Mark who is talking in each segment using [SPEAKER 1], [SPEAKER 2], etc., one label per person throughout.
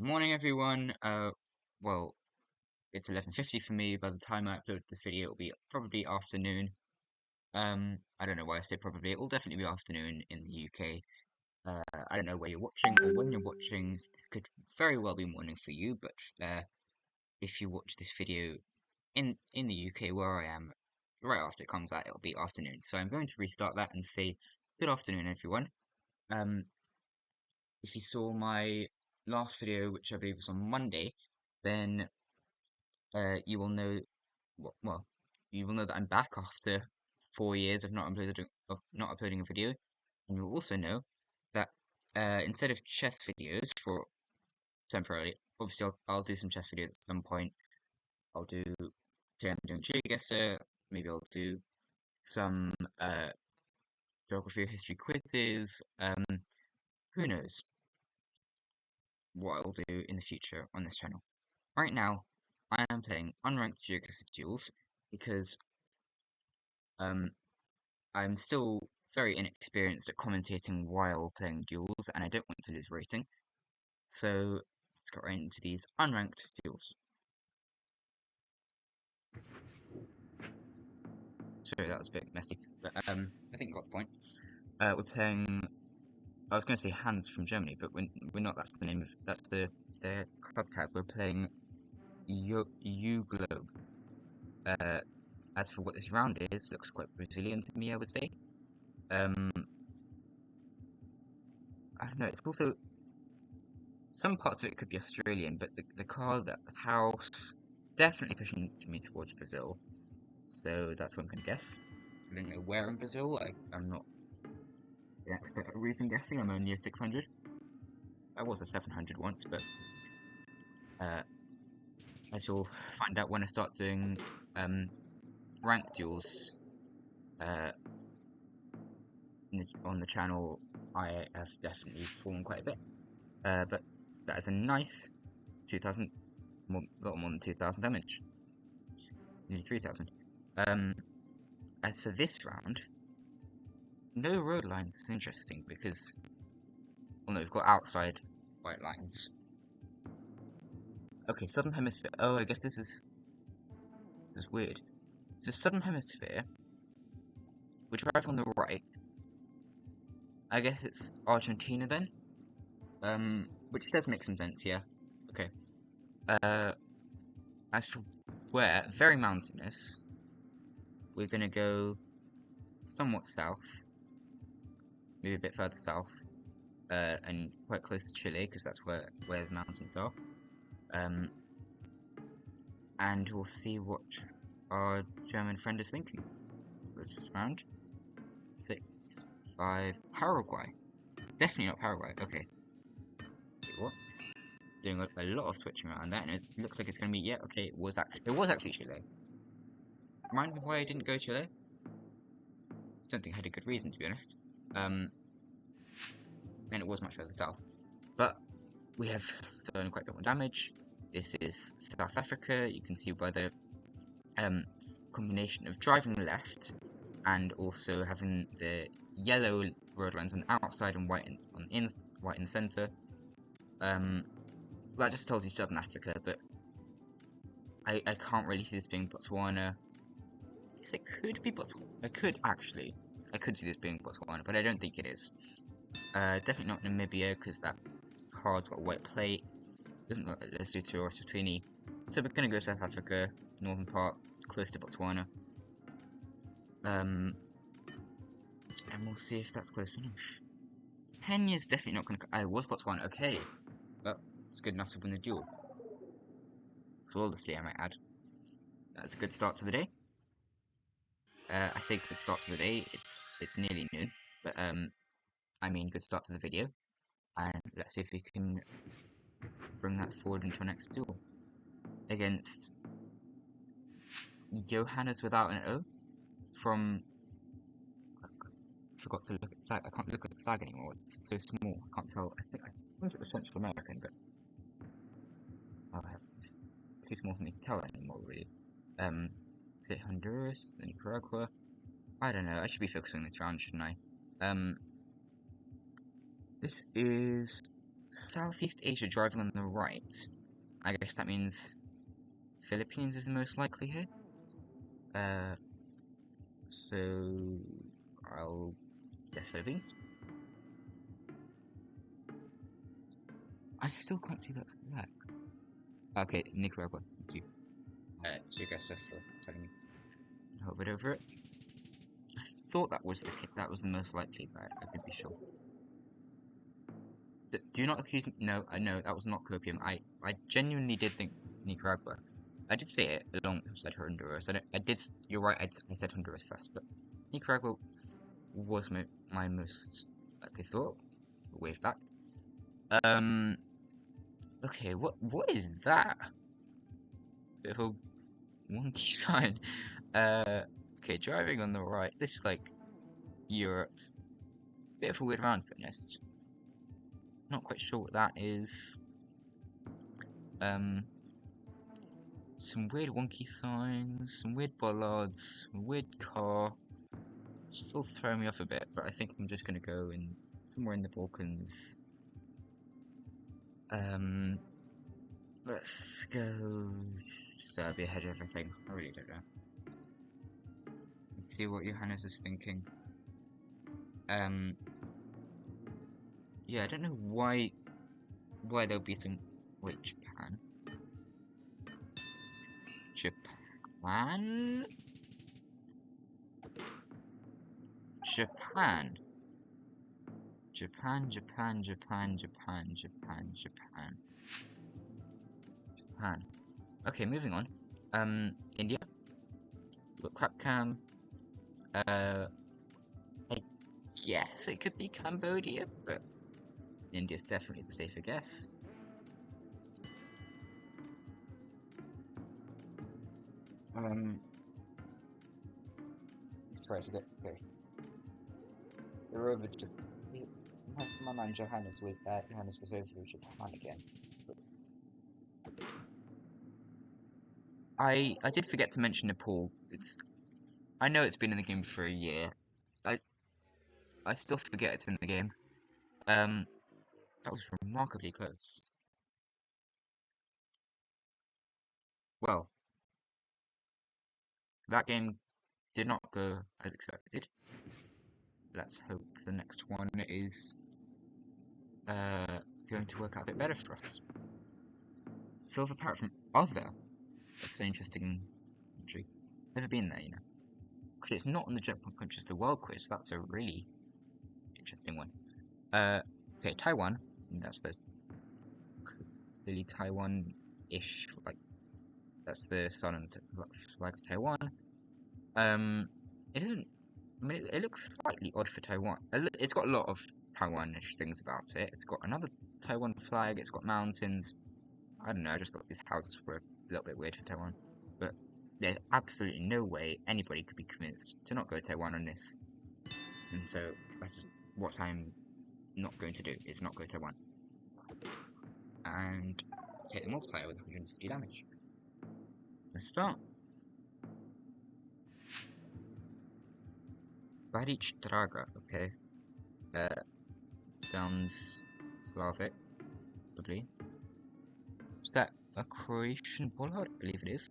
[SPEAKER 1] Morning, everyone. Well, it's 11:50 for me. By the time I upload this video, it'll be probably afternoon. I don't know why I say probably. It will definitely be afternoon in the UK. I don't know where you're watching or when you're watching. This could very well be morning for you, but if you watch this video in the UK where I am, right after it comes out, it'll be afternoon. So I'm going to restart that and say good afternoon, everyone. Um, if you saw my last video, which I believe was on Monday, then you will know well, you will know that I'm back after 4 years of not uploading a video, and you'll also know that instead of chess videos for temporarily, obviously I'll do some chess videos at some point. I'll do today I'm doing Geoguessr, maybe I'll do some geography or history quizzes. Who knows what I'll do in the future on this channel. Right now, I am playing unranked Geoguessr duels because um I'm still very inexperienced at commentating while playing duels, and I don't want to lose rating. So let's get right into these unranked duels. Sorry, that was a bit messy, but I think you got the point. We're playing. I was going to say Hans from Germany, but we're not. That's the name of. That's their club tag. We're playing Globe. Uh, as for what this round is, looks quite Brazilian to me, I would say. Um, I don't know. It's also some parts of it could be Australian, but the card, the house, definitely pushing me towards Brazil. So that's what I'm going to guess. I don't know where in Brazil. I'm not the expert at region guessing. I'm only a 600. I was a 700 once, but uh, as you'll find out when I start doing um, rank duels uh, on the channel, I have definitely fallen quite a bit. But that is a nice 2,000, a lot more than 2,000 damage. Nearly 3,000. As for this round, no road lines is interesting because, well, no, we've got outside white lines. Okay, Southern Hemisphere. Oh, I guess this is weird. So Southern Hemisphere, we drive on the right. I guess it's Argentina then. Which does make some sense, yeah. Okay. Uh, as for where, very mountainous. We're gonna go somewhat south, maybe a bit further south, and quite close to Chile because that's where the mountains are. And we'll see what our German friend is thinking. This round 6, 5, Paraguay. Definitely not Paraguay. Okay. Wait, what? Doing a lot of switching around there, and it looks like it's going to be Okay, it was actually Chile. Remind me why I didn't go Chile. Don't think I had a good reason, to be honest. And it was much further south, but we have done quite a bit more damage. This is South Africa. You can see by the combination of driving left and also having the yellow road lines on the outside and white in the center. That just tells you Southern Africa, but I can't really see this being Botswana. I guess it could be Botswana. I could see this being Botswana, but I don't think it is. Definitely not Namibia because that card's got a white plate. Doesn't look like Lesotho or Eswatini. So we're gonna go South Africa, northern part, close to Botswana. And we'll see if that's close enough. Kenya's definitely not gonna. I was Botswana, okay. But it's good enough to win the duel. Flawlessly, I might add. That's a good start to the day. I say good start to the day, it's nearly noon. But I mean good start to the video. And let's see if we can bring that forward into our next duel. Against Johannes without an O from I forgot to look at the flag. I can't look at the flag anymore. It's so small. I can't tell. I think it was Central American, but I have too small for me to tell anymore. Really. Is it Honduras, Nicaragua? I don't know. I should be focusing on this round, shouldn't I? This is Southeast Asia driving on the right. I guess that means Philippines is the most likely here. So I'll guess Philippines. I still can't see that flag. Okay, Nicaragua. Thank you. Geoguessr for telling me a little bit over it. I thought that was the most likely, but I couldn't be sure. Do not accuse me. No, I know that was not copium. I genuinely did think Nicaragua. I did say it alongside Honduras. You're right. I said Honduras first, but Nicaragua was my most likely thought. Way back. Okay. What is that? Bit of a wonky sign. Okay. Driving on the right. This is like Europe. Bit of a weird round, to be honest. Not quite sure what that is. Some weird wonky signs, some weird bollards, weird car. Just all throwing me off a bit, but I think I'm just gonna go in somewhere in the Balkans. Let's go Serbia ahead of everything. I really don't know. Let's see what Johannes is thinking. Yeah, I don't know why there'll be some. Wait, Japan. Japan? Japan. Japan, Japan, Japan, Japan, Japan, Japan. Japan. Okay, moving on. India. Look, crap cam. I guess it could be Cambodia, but India's definitely the safer guess. Sorry to get sorry. We're over to my man Johannes was over Japan again. I did forget to mention Nepal. I know it's been in the game for a year. I still forget it's in the game. That was remarkably close. Well, that game did not go as expected. Let's hope the next one is going to work out a bit better for us. Silver parrot from Other. That's an interesting country. Never been there, you know. Because it's not on the Jackpot Countries the World Quiz. That's a really interesting one. Okay, Taiwan. That's the clearly Taiwan-ish. Like that's the sun and flag of Taiwan. It isn't. I mean, it looks slightly odd for Taiwan. It's got a lot of Taiwan-ish things about it. It's got another Taiwan flag. It's got mountains. I don't know. I just thought these houses were a little bit weird for Taiwan, but there's absolutely no way anybody could be convinced to not go to Taiwan on this. And so that's just what I'm not going to do. Is not go to Taiwan and take the multiplier with 150 damage. Let's start. Badic Draga, okay. Sounds Slavic, probably. Is that a Croatian bollard? I believe it is.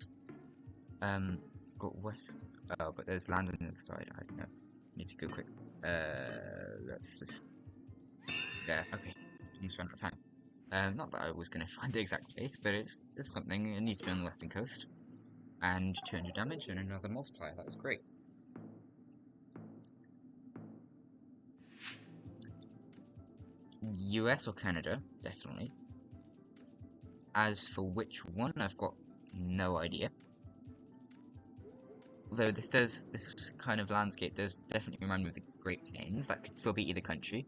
[SPEAKER 1] Got west. Oh, but there's land on the other side. I don't know. Need to go quick. Let's just. Yeah, okay. Almost ran out of time. Not that I was going to find the exact place, but it's something. It needs to be on the western coast. And 200 damage and another multiplier. That is great. US or Canada, definitely. As for which one, I've got no idea. Although this kind of landscape does definitely remind me of the Great Plains. That could still be either country.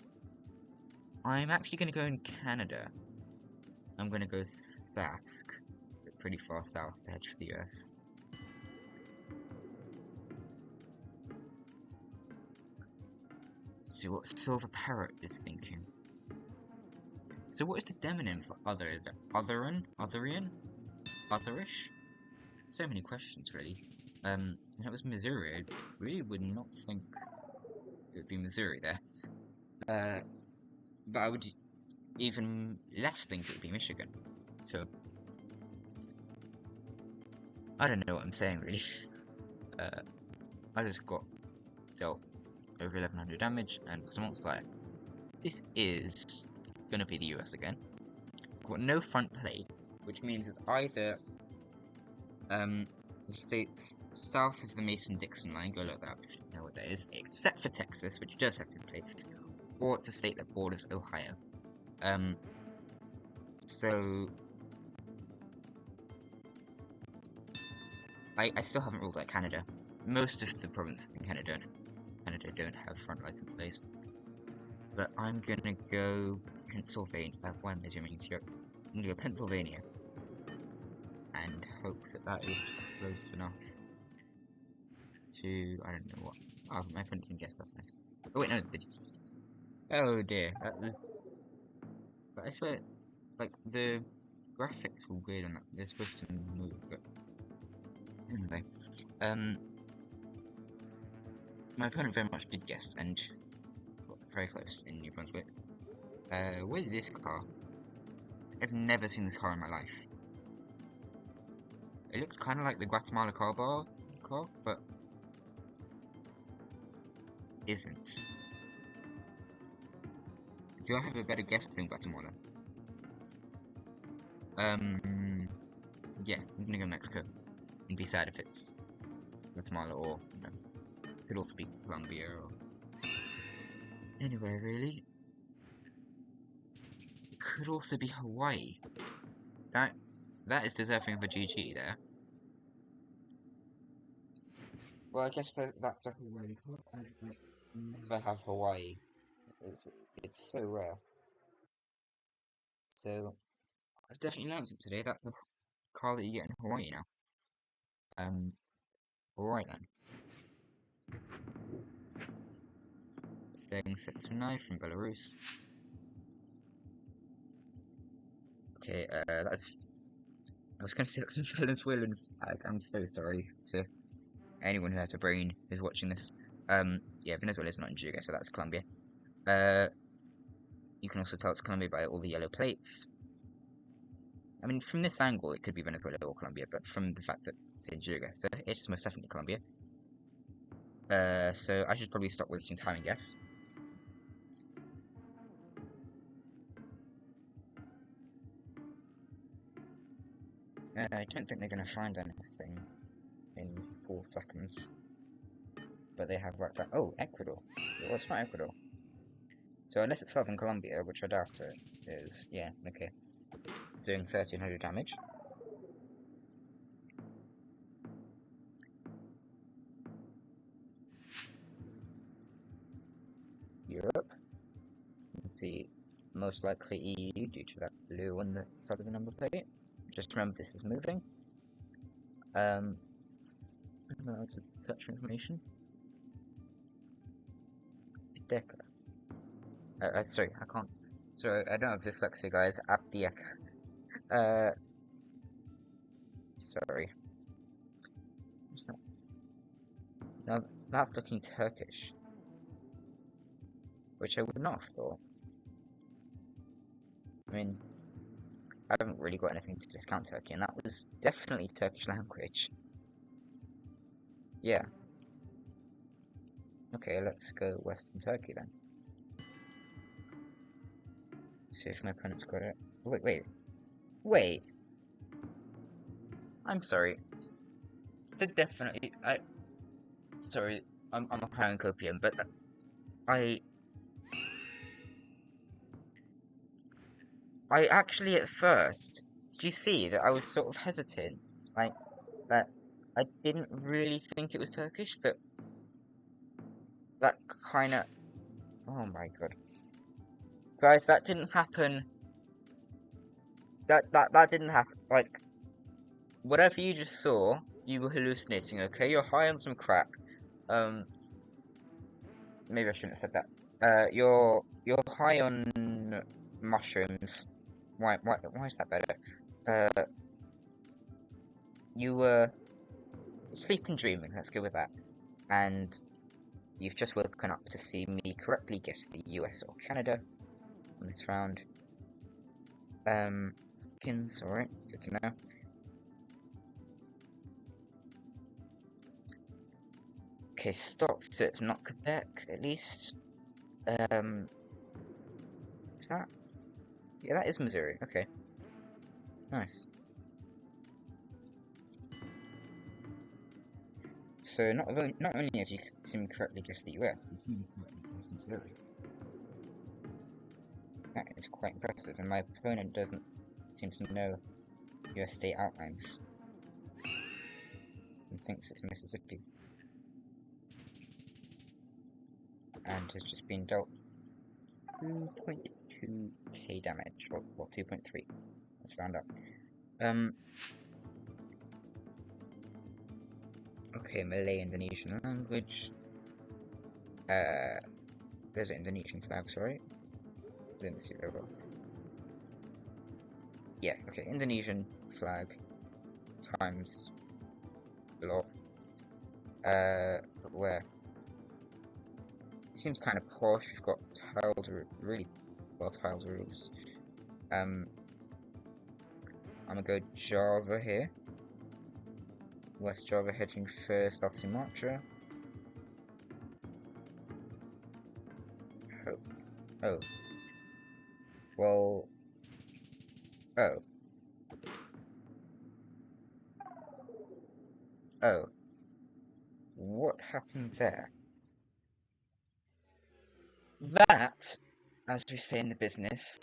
[SPEAKER 1] I'm actually going to go in Canada. I'm going to go Sask. Pretty far south to head for the US. Let's see what Silver Parrot is thinking. So what is the demonym for other? Is it Otherian? Otherian? Otherish? So many questions, really. And it was Missouri. I really would not think it would be Missouri there. But I would even less think it would be Michigan. So I don't know what I'm saying really. I just got dealt over 1100 damage and plus a multiplier. This is gonna be the US again. I've got no front plate, which means it's either the states south of the Mason-Dixon line, go look that up if you know what that is, except for Texas, which does have front plates, or it's a state that borders Ohio. So I still haven't ruled out Canada. Most of the provinces in Canada don't have front license plates. But I'm gonna go Pennsylvania. Why am I zooming into Europe? I'm gonna go Pennsylvania. And hope that that is close enough to, I don't know what. Oh, my friend can guess, that's nice. Oh wait, no, they just... Oh dear, that was... But I swear, like, the graphics were weird on that. They're supposed to move, but... Anyway, my opponent very much did guess, and got very close in New Brunswick. With this car, I've never seen this car in my life. It looks kind of like the Guatemala car, but isn't. Do I have a better guess than Guatemala? Yeah, I'm gonna go Mexico. And be sad if it's Guatemala or, you know, could also be Colombia or anywhere really. Could also be Hawaii. That is deserving of a GG there. Well, I guess that's a Hawaii. I never have Hawaii. It's so rare. So I've definitely learned something today. That's the car that you get in Hawaii now. Alright then. Thing 619 from Belarus. Okay, that's. I was gonna say that's a Venezuelan flag. I'm so sorry to anyone who has a brain who's watching this. Yeah, Venezuela's not in Geoguessr, so that's Colombia. You can also tell it's Colombia by all the yellow plates. I mean, from this angle, it could be Venezuela or Colombia, but from the fact that it's in Geoguessr, it's most definitely Colombia. So I should probably stop wasting time and guess. I don't think they're going to find anything in 4 seconds. But they have worked out. Oh, Ecuador. It was from Ecuador. So unless it's southern Colombia, which I doubt it is. Yeah, okay. Doing 1300 damage. Europe. Let's see. Most likely EU due to that blue on the side of the number plate. Just remember this is moving. Search for information. Deca. Sorry, I can't. Sorry, I don't have dyslexia, guys. Abdiek. Sorry. What's that? Now, that's looking Turkish. Which I would not have thought. I mean, I haven't really got anything to discount Turkey, and that was definitely Turkish language. Yeah. Okay, let's go Western Turkey then. See if my opponent's got it. Wait. I'm sorry. Sorry, I'm a high on copium, but I actually at first, did you see that I was sort of hesitant? Like, that I didn't really think it was Turkish, but that kinda... Oh my god. Guys, that didn't happen. That didn't happen. Like, whatever you just saw, you were hallucinating, okay? You're high on some crack. Maybe I shouldn't have said that. You're high on mushrooms. Why is that better? You were sleeping dreaming, let's go with that. And you've just woken up to see me correctly guess the US or Canada on this round. Hopkins, alright, good to know. Okay, stop, so it's not Quebec, at least. Is that? Yeah, that is Missouri, okay. Nice. So not only have you seem correctly guessed the US, you seem to correctly guessed Missouri. That is quite impressive, and my opponent doesn't seem to know US state outlines and thinks it's Mississippi. And has just been dealt 2.2k damage, or 2.3. Let's round up. Okay, Malay Indonesian language. There's an Indonesian flags, right? Didn't see very well. Yeah, okay, Indonesian flag times a lot. But where? Seems kind of posh. We've got tiled, really well tiled roofs. I'm gonna go Java here. West Java heading first off Sumatra. Oh. Well. Oh. Oh. What happened there? That, as we say in the business,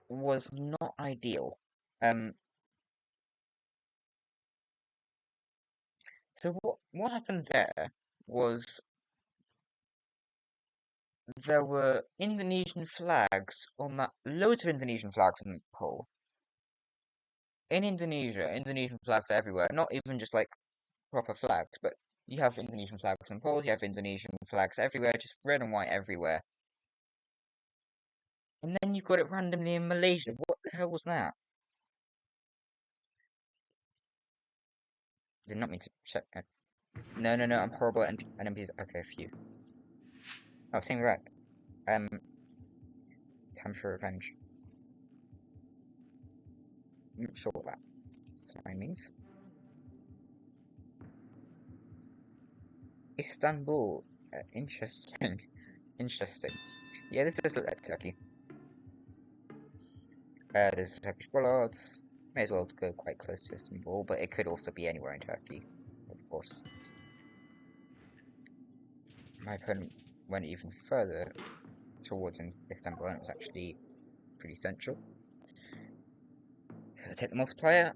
[SPEAKER 1] was not ideal. So what happened there was there were Indonesian flags on that, loads of Indonesian flags on the pole. In Indonesia, Indonesian flags are everywhere, not even just like proper flags, but you have Indonesian flags on poles, you have Indonesian flags everywhere, just red and white everywhere. And then you got it randomly in Malaysia. What the hell was that? Did not mean to check. No, I'm horrible at NPCs. Okay, phew. Oh, same right. Time for revenge. I'm not sure what that sign means. Istanbul. Interesting. Interesting. Yeah, this does look like Turkey. There's Turkish bollards. May as well go quite close to Istanbul, but it could also be anywhere in Turkey, of course. My opponent went even further towards Istanbul, and it was actually pretty central. So I take the multiplier.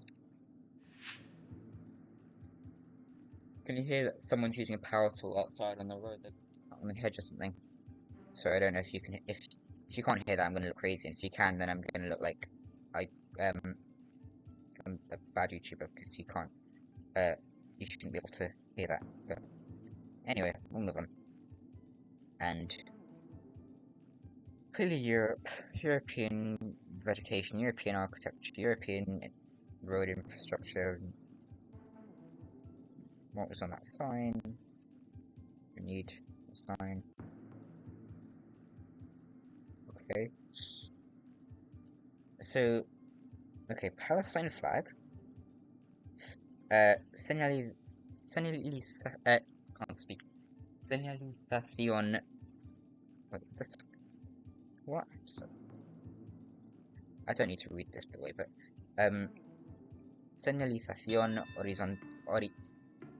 [SPEAKER 1] Can you hear that someone's using a power tool outside on the road, on the hedge or something? So I don't know if you can. If you can't hear that, I'm gonna look crazy. And if you can, then I'm gonna look like I'm a bad YouTuber because you can't. You shouldn't be able to hear that. But anyway, we'll move on. And clearly European vegetation, European architecture, European road infrastructure. What was on that sign? We need a sign. Okay. So, okay, Palestine flag. Can't speak. Señalización. Wait, this. What? So, I don't need to read this, by the way, but señalización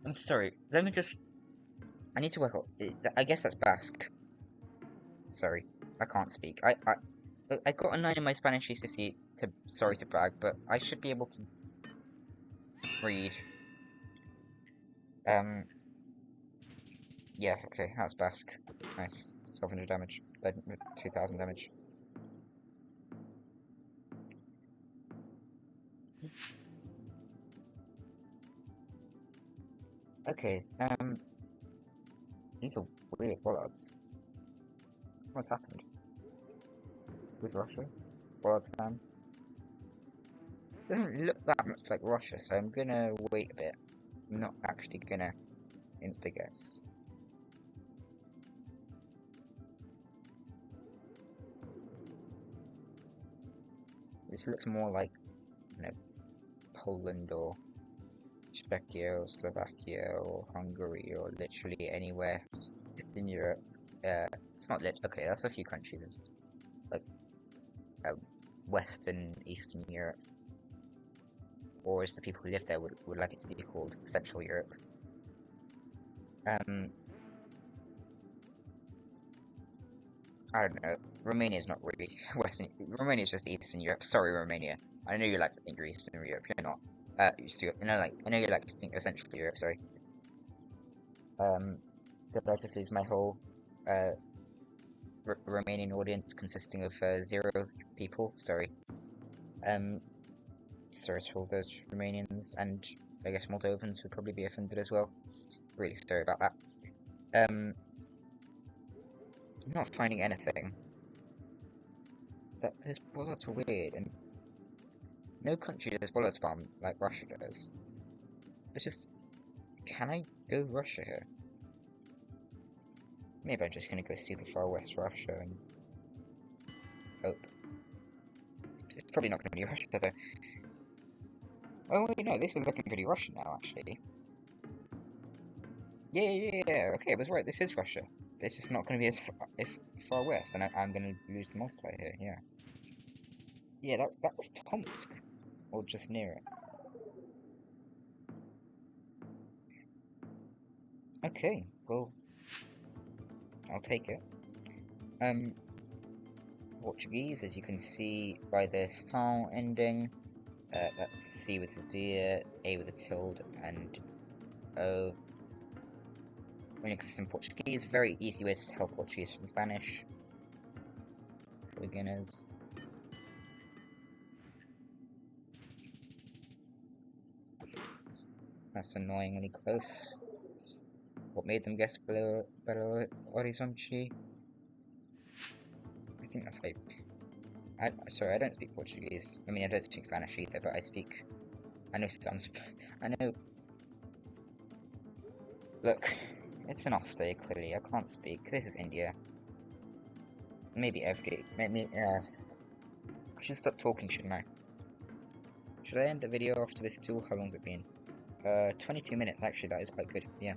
[SPEAKER 1] I'm sorry. Let me just. I need to work out. I guess that's Basque. Sorry, I can't speak. I got a 9 in my Spanish GCSE. Sorry to brag, but I should be able to read. Yeah, okay, that's Basque. Nice. 1200 damage. 2000 damage. Okay, these are weird bollards. What's happened? With Russia? Bollard fan? Doesn't look that much like Russia, so I'm gonna wait a bit. I'm not actually gonna insta-guess. This looks more like, you know, Poland or Czechia or Slovakia or Hungary or literally anywhere in Europe. It's not lit. Okay, that's a few countries. It's like Western, Eastern Europe, or as the people who live there would like it to be called, Central Europe. Um, I don't know. Romania is not really Western. Romania is just Eastern Europe. Sorry, Romania. I know you like to think you're Eastern Europe. You're not. I know you like to think you're Central Europe. Sorry. Um, did I just lose my whole uh Romanian audience consisting of 0 people? Sorry. Um, sorry to all those Romanians and I guess Moldovans would probably be offended as well. Really sorry about that. I'm not finding anything. Those bullets are weird, and no country does bullet bomb like Russia does. It's just, can I go Russia here? Maybe I'm just gonna go super far west Russia and hope. It's probably not gonna be Russia though. Oh wait, no, this is looking pretty Russian now, actually. Yeah. Okay, I was right. This is Russia. It's just not gonna be as far west, and I'm gonna lose the multiplier here. Yeah. Yeah, that was Tomsk, or just near it. Okay, well, I'll take it. Um, Portuguese, as you can see by the sound ending, that's C with a Z, A with a tilde, and O. When it comes in Portuguese, very easy way to tell Portuguese from Spanish for beginners. That's annoyingly close. What made them guess Belo Horizonte? I think that's like. Sorry, I don't speak Portuguese. I mean, I don't speak Spanish either, but I know some. I know. Look, it's an off day, clearly. I can't speak. This is India. Maybe maybe. I should stop talking, shouldn't I? Should I end the video after this tool? How long's it been? 22 minutes, actually, that is quite good. Yeah.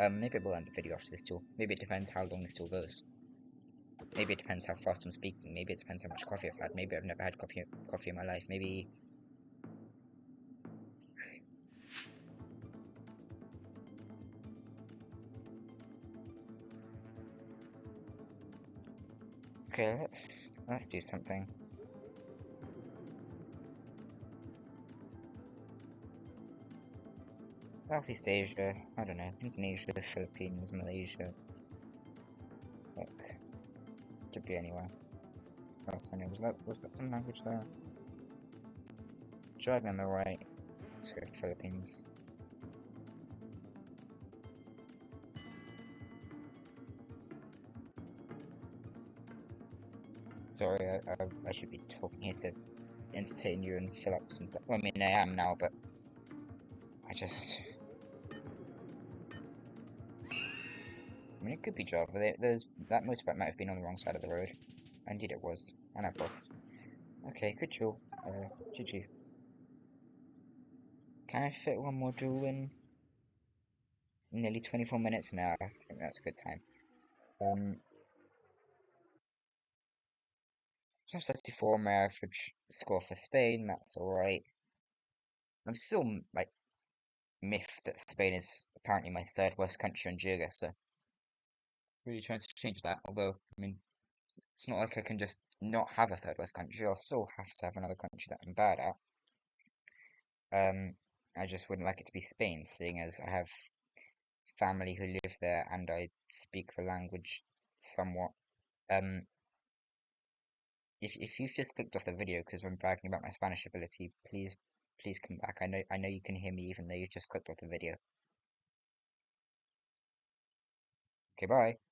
[SPEAKER 1] Maybe we'll end the video after this tool. Maybe it depends how long this tool goes. Maybe it depends how fast I'm speaking. Maybe it depends how much coffee I've had. Maybe I've never had coffee in my life. Maybe. Okay, let's do something. Southeast Asia, I don't know, Indonesia, Philippines, Malaysia. Look, could be anywhere. What else I know? Was that some language there? Driving on the right. Let's go to Philippines. Sorry, I should be talking here to entertain you and fill up some time. Well, I mean, I am now, but I just. I mean, it could be Java. That motorbike might have been on the wrong side of the road. Indeed, it was, and I've lost. Okay, good duel. GG. Can I fit one more duel in? Nearly 24 minutes now. I think that's a good time. 34, my average score for Spain. That's alright. I'm still like miffed that Spain is apparently my third worst country on Geoguessr. Really trying to change that. Although, I mean, it's not like I can just not have a third worst country. I'll still have to have another country that I'm bad at. I just wouldn't like it to be Spain, seeing as I have family who live there and I speak the language somewhat. Um, if you've just clicked off the video because I'm bragging about my Spanish ability, please come back. I know you can hear me even though you've just clicked off the video. Okay, bye.